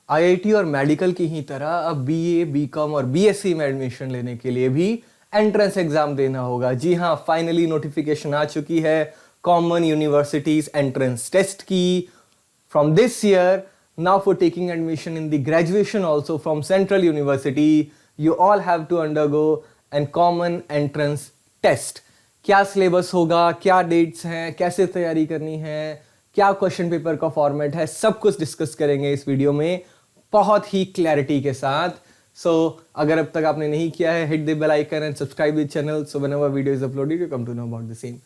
IIT और medical की ही तरह अब बीए, बीकॉम और बीएससी में एडमिशन लेने के लिए भी एंट्रेंस एग्जाम देना होगा। जी हाँ, फाइनली नोटिफिकेशन आ चुकी है कॉमन यूनिवर्सिटीज एंट्रेंस टेस्ट की from this year. Now for taking admission in the graduation also from central university you all have to undergo an common entrance test. क्या syllabus होगा, क्या डेट्स हैं, कैसे तैयारी करनी है, क्या क्वेश्चन पेपर का फॉर्मेट है, सब कुछ डिस्कस करेंगे इस वीडियो में बहुत ही क्लैरिटी के साथ। सो अगर अब तक आपने नहीं किया है, hit the bell icon and subscribe the channel so whenever video is uploaded you come to know about the same.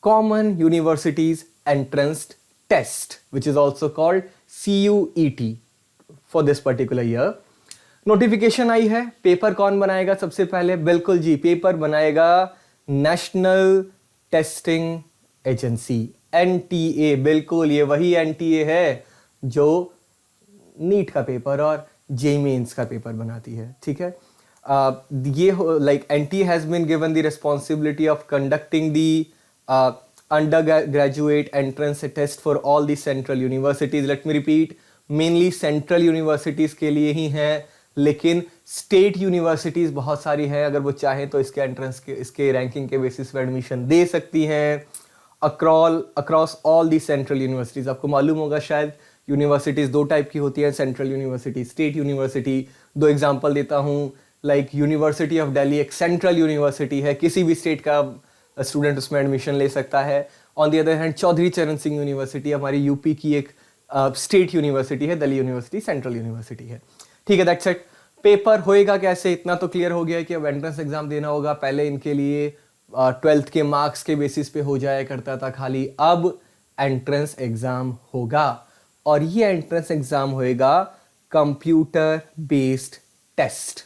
Common universities entrance test which is also called CUET for this particular year. Notification आई है। Paper कौन बनाएगा सबसे पहले? बिल्कुल जी, paper बनाएगा national testing agency, NTA। बिल्कुल, ये वही NTA है जो नीट का पेपर और JEE मेंस का पेपर बनाती है। ठीक है, ये like NTA has been given the responsibility of conducting the undergraduate entrance test for all the central universities. Let me repeat, mainly central universities के लिए ही हैं, लेकिन स्टेट यूनिवर्सिटीज़ बहुत सारी हैं। अगर वो चाहें तो इसके एंट्रेंस के, इसके रैंकिंग के बेसिस पे एडमिशन दे सकती हैं across all the central universities. आपको मालूम होगा शायद यूनिवर्सिटीज़ दो टाइप की होती हैं, सेंट्रल यूनिवर्सिटी, स्टेट यूनिवर्सिटी। दो एग्जांपल देता हूँ, लाइक यूनिवर्सिटी ऑफ दिल्ली एक सेंट्रल यूनिवर्सिटी है, किसी भी स्टेट का स्टूडेंट उसमें एडमिशन ले सकता है। On the other hand Chaudhary Charan Singh university हमारी यूपी की एक स्टेट यूनिवर्सिटी है, दिल्ली यूनिवर्सिटी सेंट्रल यूनिवर्सिटी है। ठीक है, दैट्स इट। पेपर होएगा कैसे, इतना तो क्लियर हो गया है कि अब एंट्रेंस एग्जाम देना होगा। पहले इनके लिए 12th के मार्क्स के बेसिस पे हो जाया करता था खाली, अब एंट्रेंस एग्जाम होगा और ये एंट्रेंस एग्जाम होएगा computer based test.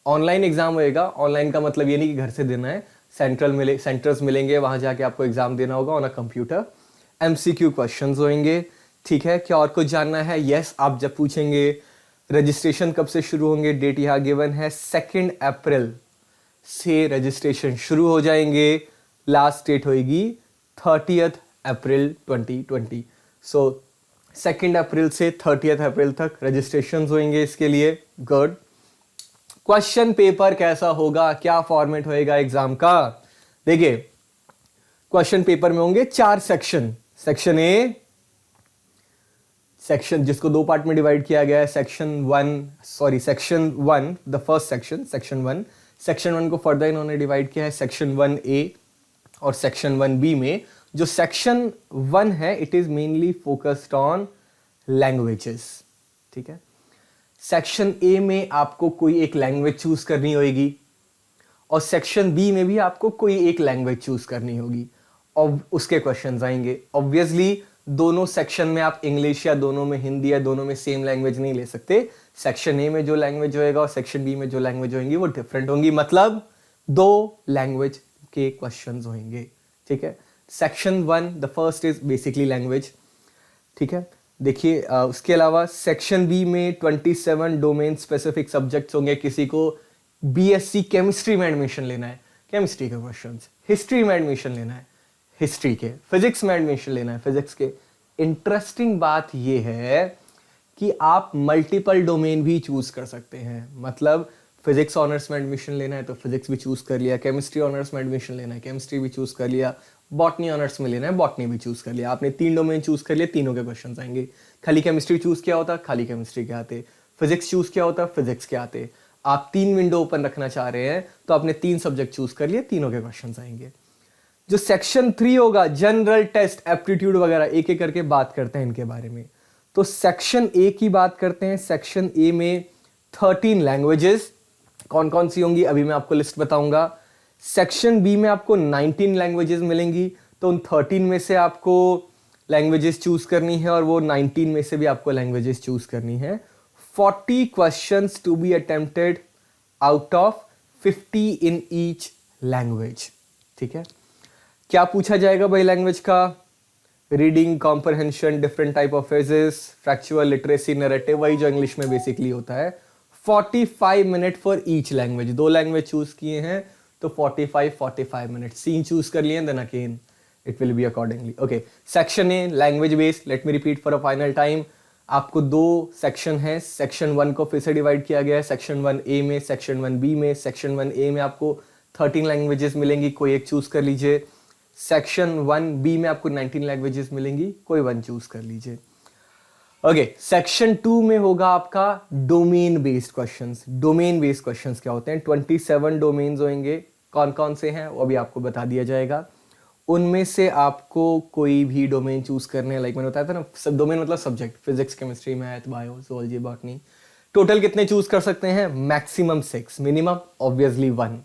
Online exam होएगा। ऑनलाइन का मतलब ये नहीं कि घर से देना है, सेंटर्स मिलेंगे, वहां जाके आपको एग्जाम देना होगा on a computer. MCQ questions होंगे। ठीक है, क्या और कुछ जानना है? यस, आप जब पूछेंगे रजिस्ट्रेशन कब से शुरू होंगे, डेट यहाँ गिवन है 2 अप्रैल से रजिस्ट्रेशन शुरू हो जाएंगे। लास्ट डेट होगी 30 अप्रैल 2020। सो 2 अप्रैल से 30 अप्रैल तक रजिस्ट्रेशन होंगे इसके लिए। गुड। क्वेश्चन पेपर कैसा होगा, क्या फॉर्मेट होएगा एग्जाम का? देखिए, क्वेश्चन पेपर में होंगे 4 सेक्शन। सेक्शन ए, सेक्शन जिसको 2 पार्ट में डिवाइड किया गया है, section 1, the first section 1। Section 1 को फर्दर इन्होंने डिवाइड किया है सेक्शन 1A और सेक्शन 1B में। जो सेक्शन 1 है it is mainly focused on languages. ठीक है, सेक्शन A में आपको कोई एक लैंग्वेज चूज करनी होगी और सेक्शन B में भी आपको कोई एक लैंग्वेज चूज करनी होगी और उसके क्वेश्चंस आएंगे। ऑब्वियसली दोनों सेक्शन में आप इंग्लिश या दोनों में हिंदी या दोनों में सेम लैंग्वेज नहीं ले सकते। सेक्शन A में जो लैंग्वेज होएगा और सेक्शन B में जो लैंग्वेज होंगी वो डिफरेंट होंगी, मतलब 2 लैंग्वेज के क्वेश्चंस होंगे। ठीक है, section 1 the first is basically language. ठीक है, देखिए उसके अलावा सेक्शन B में 27 डोमेन स्पेसिफिक सब्जेक्ट्स होंगे। किसी को BSc केमिस्ट्री में एडमिशन लेना है, केमिस्ट्री के क्वेश्चंस। हिस्ट्री में एडमिशन लेना है, हिस्ट्री के। फिजिक्स में एडमिशन लेना है, फिजिक्स के। इंटरेस्टिंग बात यह है कि आप मल्टीपल डोमेन भी चूज कर सकते हैं, मतलब फिजिक्स ऑनर्स में एडमिशन लेना है तो फिजिक्स भी चूज कर लिया, केमिस्ट्री ऑनर्स में एडमिशन लेना है केमिस्ट्री भी चूज कर लिया, बॉटनी ऑनर्स में लेना है बॉटनी भी चूज कर लिया। आपने 3 डोमेन चूज कर लिए, तीनों के क्वेश्चंस आएंगे। खाली केमिस्ट्री चूज किया होता, खाली केमिस्ट्री के आते। फिजिक्स चूज किया होता, फिजिक्स के आते। आप 3 विंडो ओपन रखना चाह रहे हैं तो आपने 3 सब्जेक्ट चूज कर लिए, तीनों के क्वेश्चंस आएंगे। जो सेक्शन 3 होगा, जनरल टेस्ट, एप्टीट्यूड वगैरह, एक एक करके बात करते हैं इनके बारे में। तो सेक्शन A की बात करते हैं। सेक्शन A में 13 लैंग्वेजेस। कौन कौन सी होंगी अभी मैं आपको लिस्ट बताऊंगा। सेक्शन B में आपको 19 लैंग्वेजेस मिलेंगी, तो उन 13 में से आपको लैंग्वेजेस चूज करनी है और वो 19 में से भी आपको लैंग्वेजेस चूज करनी है। 40 questions to be attempted out of 50 in each language. ठीक है, क्या पूछा जाएगा भाई लैंग्वेज का? Reading comprehension, different type of phrases, factual literacy, narrative, वही जो इंग्लिश में बेसिकली होता है। 45 minute for each language. 2 language choose किए हैं तो 45 मिनट। सीन चूज कर लिए then again it will be accordingly. Okay, section A, language based. Let me repeat for a final time. आपको दो सेक्शन है, सेक्शन 1 को फिर से डिवाइड किया गया है, सेक्शन 1A में, सेक्शन 1B में। सेक्शन 1A में आपको 13 लैंग्वेजेस मिलेंगी, कोई एक चूज कर लीजिए। सेक्शन 1B में आपको 19 लैंग्वेजेस मिलेंगी, कोई वन चूज कर लीजिए। ओके, सेक्शन 2 में होगा आपका domain based questions. Domain based questions क्या होते हैं? 27 डोमेन्स होंगे। कौन कौन से हैं वो अभी आपको बता दिया जाएगा। उनमें से आपको कोई भी डोमेन चूज करने, लाइक मैंने बताया था ना, सब डोमेन मतलब subject, physics, chemistry, math, bio, zoology, botany. Total कितने चूज कर सकते हैं? Maximum 6, minimum obviously 1।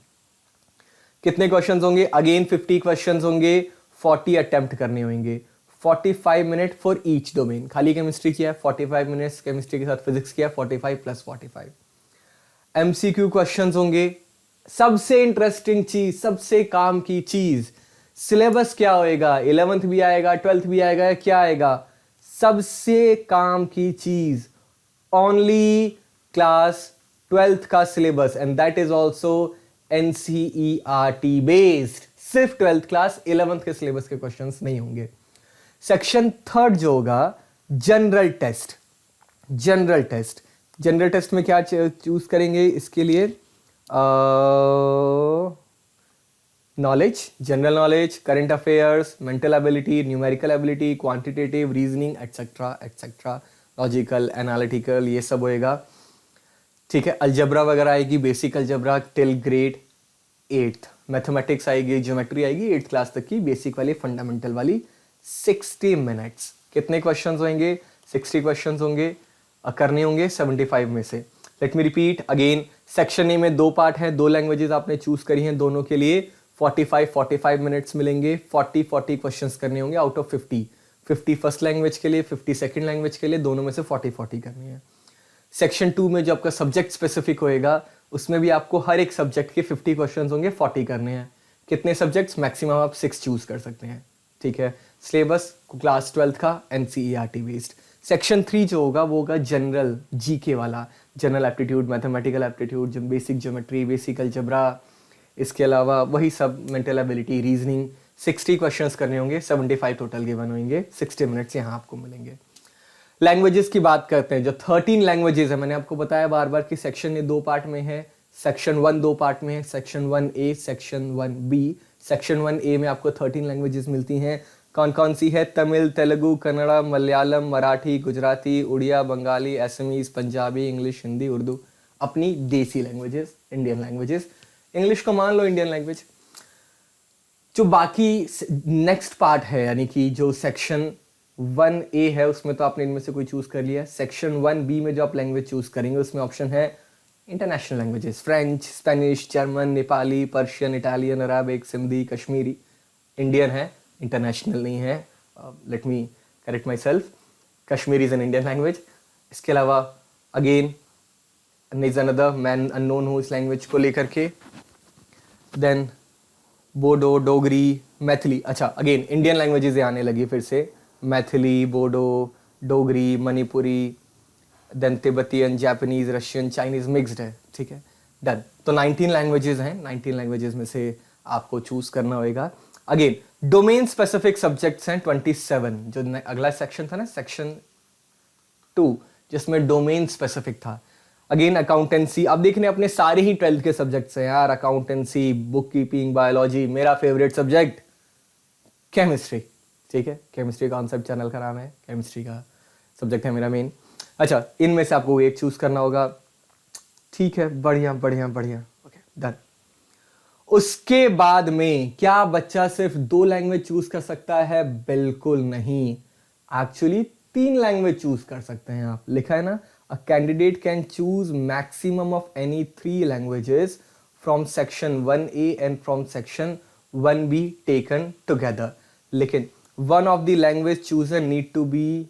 कितने क्वेश्चंस होंगे? अगेन 50 क्वेश्चंस होंगे, 40 अटेम्प्ट करने होंगे। 45 मिनट फॉर ईच डोमेन। खाली केमिस्ट्री किया 45 मिनट्स, केमिस्ट्री के साथ फिजिक्स किया 45 + 45। एमसीक्यू क्वेश्चंस होंगे। सबसे इंटरेस्टिंग चीज, सबसे काम की चीज, सिलेबस क्या होएगा? 11th भी आएगा, 12th भी आएगा, क्या आएगा? सबसे काम की चीज, ओनली क्लास 12th का syllabus, and that is also NCERT based. सिर्फ 12th क्लास, 11th के सिलेबस के क्वेश्चंस नहीं होंगे। सेक्शन 3 जो होगा, general test. General test, general test में क्या चूज करेंगे? इसके लिए knowledge, general knowledge, current affairs, mental ability, numerical ability, quantitative, reasoning, etcetera etcetera, logical, analytical, ये सब होएगा। ठीक है, अलजबरा वगैरह आएगी, basic algebra till grade 8th। Mathematics आएगी, ज्योमेट्री आएगी 8th क्लास तक की, बेसिक वाली, फंडामेंटल वाली। 60 मिनट्स। कितने क्वेश्चंस होंगे? 60 क्वेश्चंस होंगे, करने होंगे 75 में से। Let me repeat again, section A में 2 पार्ट हैं, 2 लैंग्वेजेस आपने चूज करी हैं, दोनों के लिए 45 मिनट्स मिलेंगे। 40 क्वेश्चंस करने होंगे आउट ऑफ 50 फर्स्ट लैंग्वेज के लिए, 50 सेकंड लैंग्वेज के लिए, दोनों में से 40 करनी है। सेक्शन 2 में जो आपका सब्जेक्ट स्पेसिफिक होएगा, उसमें भी आपको हर एक सब्जेक्ट के 50 क्वेश्चंस होंगे, 40 करने हैं। कितने सब्जेक्ट्स? मैक्सिमम आप 6 चूज कर सकते हैं। ठीक है, सिलेबस क्लास 12th का NCERT बेस्ड। सेक्शन 3 जो होगा वो होगा जनरल जीके वाला, general aptitude, mathematical aptitude, basic geometry, basic algebra, इसके अलावा वही सब, मेंटल एबिलिटी, रीजनिंग। 60 क्वेश्चंस करने होंगे, 75 टोटल गिवन होंगे, 60 मिनट्स यहाँ आपको मिलेंगे। लैंग्वेजेस की बात करते हैं, जो 13 लैंग्वेजेस है, मैंने आपको बताया बार बार कि सेक्शन ये 2 पार्ट में है। सेक्शन 1 2 पार्ट में है, section 1A, section 1B। Section 1A में आपको 13 लैंग्वेजेस मिलती हैं। कौन कौन सी है? तमिल, तेलुगु, कन्नड़ा, मलयालम, मराठी, गुजराती, उड़िया, बंगाली, असमीज, पंजाबी, इंग्लिश, हिंदी, उर्दू। अपनी देसी लैंग्वेजेस, इंडियन लैंग्वेजेस। इंग्लिश को मान लो इंडियन लैंग्वेज। जो बाकी नेक्स्ट पार्ट है, यानी कि जो सेक्शन 1A है, उसमें तो आपने इनमें से कोई चूज कर लिया। सेक्शन 1B में जो आप लैंग्वेज चूज करेंगे, उसमें ऑप्शन है international languages, French, Spanish, German, Nepali, Persian, Italian, Arabic, Sindhi, Kashmiri. Indian है, इंटरनेशनल नहीं है। Let me correct myself, Kashmiri is an Indian language. इसके अलावा again is another man unknown हूँ इस लैंग्वेज को लेकर के। देन बोडो, डोगरी, मैथिली। अच्छा, अगेन इंडियन लैंग्वेजेस आने लगी फिर से। Maithili, Bodo, Dogri, Manipuri, then Tibetan, Japanese, Russian, Chinese, mixed है। ठीक है, डन। तो 19 लैंग्वेजेस हैं, 19 लैंग्वेजेस में से आपको चूज करना होगा। अगेन डोमेन स्पेसिफिक सब्जेक्ट्स हैं 27। जो अगला सेक्शन था ना, सेक्शन 2, जिसमें डोमेन स्पेसिफिक था। अगेन अकाउंटेंसी, अब देखने अपने सारे ही 12th के सब्जेक्ट्स हैं यार। अकाउंटेंसी, बुक कीपिंग, बायोलॉजी, मेरा फेवरेट सब्जेक्ट केमिस्ट्री। ठीक है, केमिस्ट्री कॉन्सेप्ट चैनल का नाम है, केमिस्ट्री का सब्जेक्ट है मेरा मेन। अच्छा, इनमें से आपको एक चूज करना होगा। ठीक है, बढ़िया बढ़िया बढ़िया, ओके डन। उसके बाद में क्या बच्चा सिर्फ 2 लैंग्वेज चूज कर सकता है? बिल्कुल नहीं, एक्चुअली 3 लैंग्वेज चूज कर सकते हैं आप। लिखा है ना, a candidate can choose maximum of any 3 languages from section 1A and from section 1B taken together. लेकिन one of the language chooser need to be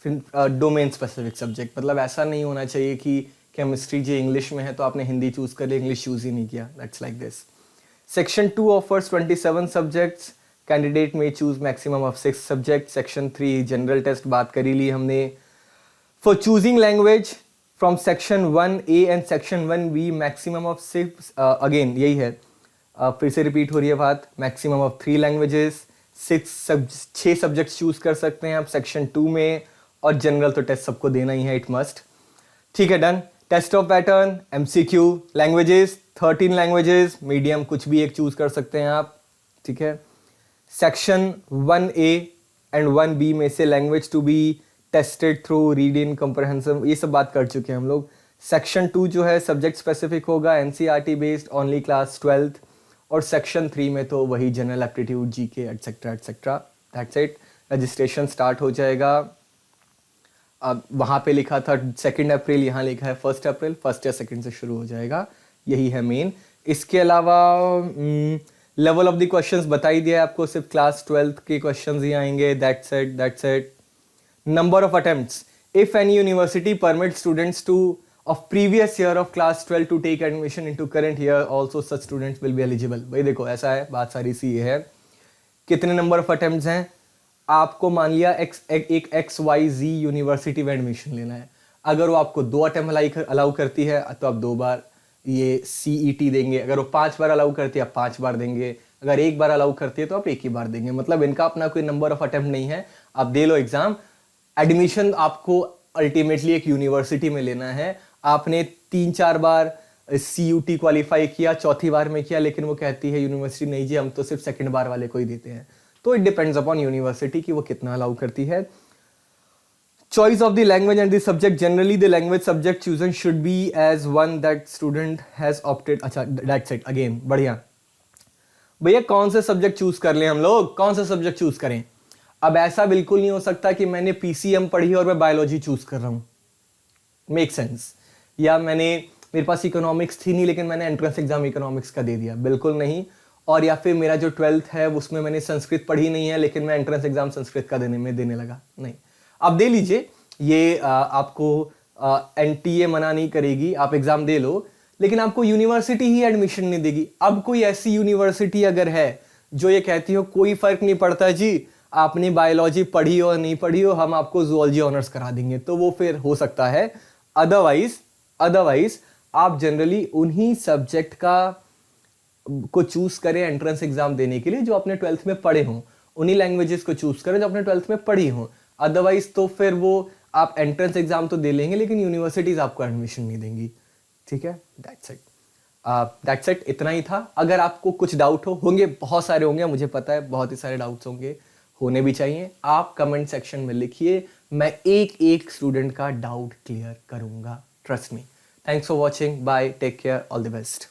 domain specific subject. मतलब ऐसा नहीं होना चाहिए कि केमिस्ट्री जो इंग्लिश में है तो आपने हिंदी चूज कर लिया, इंग्लिश चूज ही नहीं किया। That's like this. Section 2 offers 27 subjects, candidate में choose maximum of 6 subject. Section 3 general test बात करी ली हमने। For choosing language from section 1A and section 1B maximum of 6, again यही है, फिर से रिपीट हो रही है बात, maximum of 3 languages, 6 subjects choose कर सकते हैं आप सेक्शन 2 में। और जनरल तो टेस्ट सबको देना ही है, इट मस्ट। ठीक है, done. Test of pattern, MCQ, languages 13 languages, medium कुछ भी एक चूज कर सकते हैं आप। ठीक है, सेक्शन 1A एंड 1B में से language to be tested through reading comprehensive, ये सब बात कर चुके हैं हम लोग। सेक्शन 2 जो है सब्जेक्ट स्पेसिफिक होगा, NCERT based, only class 12th। और सेक्शन 3 में तो वही general aptitude, GK etcetera etcetera. That's it. Registration start हो जाएगा। अब वहाँ पे लिखा था 2 अप्रैल, यहाँ लिखा है 1 अप्रैल, 1 या 2 से शुरू हो जाएगा, यही है मेन। इसके अलावा लेवल ऑफ द क्वेश्चंस बता ही दिया है आपको, सिर्फ क्लास 12th के क्वेश्चंस ही आएंगे। That's it, that's it. Number of attempts, if any university permit students to of previous year of class 12 to take admission into current year, also such students will be eligible। भाई देखो ऐसा है, बात सारी सी ये है, कितने नंबर ऑफ अटेम्प्ट्स हैं आपको, मान लिया एक XYZ यूनिवर्सिटी में एडमिशन लेना है, अगर वो आपको 2 अटेम्प्ट अलाउ करती है तो आप 2 बार ये CET देंगे, अगर वो 5 बार अलाउ करती है आप 5 बार देंगे, अगर 1 बार अलाउ करती है तो आप 1 ही बार देंगे। मतलब इनका अपना कोई नंबर ऑफ अटेम्प्ट नहीं है, आप दे लो एग्जाम। एडमिशन आपको अल्टीमेटली एक यूनिवर्सिटी में लेना है। आपने 3-4 बार CUT क्वालिफाई किया, चौथी बार में किया, लेकिन वो कहती है यूनिवर्सिटी नहीं जी हम तो सिर्फ 2nd बार वाले को ही देते हैं। तो इट डिपेंड्स अपॉन यूनिवर्सिटी कि वो कितना अलाउ करती है। Choice of the language and the subject, generally the language subject chosen should be as one that student has opted. अच्छा, दैट्स इट। अगेन बढ़िया भैया, कौन से सब्जेक्ट चूज कर लें हम लोग, कौन सा सब्जेक्ट चूज करें? अब ऐसा बिल्कुल नहीं हो सकता कि मैंने PCM पढ़ी और मैं बायोलॉजी चूज कर रहा हूं, मेक सेंस। या मेरे पास इकोनॉमिक्स थी नहीं लेकिन मैंने एंट्रेंस एग्जाम इकोनॉमिक्स का दे दिया, बिल्कुल नहीं। और या फिर मेरा जो 12th है उसमें मैंने संस्कृत पढ़ी नहीं है लेकिन मैं एंट्रेंस एग्जाम संस्कृत का देने लगा, नहीं। आप दे लीजिए, ये आपको NTA मना नहीं करेगी, आप एग्जाम दे लो, लेकिन आपको यूनिवर्सिटी ही एडमिशन नहीं देगी। अब कोई ऐसी यूनिवर्सिटी अगर है जो ये कहती हो कोई फर्क नहीं पड़ता जी, आपने बायोलॉजी पढ़ी हो नहीं पढ़ी हो, हम आपको जूलॉजी ऑनर्स करा देंगे, तो वो फिर हो सकता है। अदरवाइज आप जनरली उन्हीं सब्जेक्ट को चूज करें एंट्रेंस एग्जाम देने के लिए जो आपने 12th में पढ़े हों, उन्हीं लैंग्वेजेस को चूज करें जो आपने 12th में पढ़ी हों। अदरवाइज तो फिर वो आप एंट्रेंस एग्जाम तो दे लेंगे लेकिन यूनिवर्सिटीज आपको एडमिशन नहीं देंगी। ठीक है, दैट्स इट, इतना ही था। अगर आपको कुछ डाउट होंगे, बहुत सारे होंगे, मुझे पता है बहुत ही सारे डाउट्स होंगे, होने भी चाहिए। आप कमेंट सेक्शन में लिखिए, मैं एक स्टूडेंट का डाउट क्लियर करूंगा, trust me. Thanks for watching, bye, take care, all the best.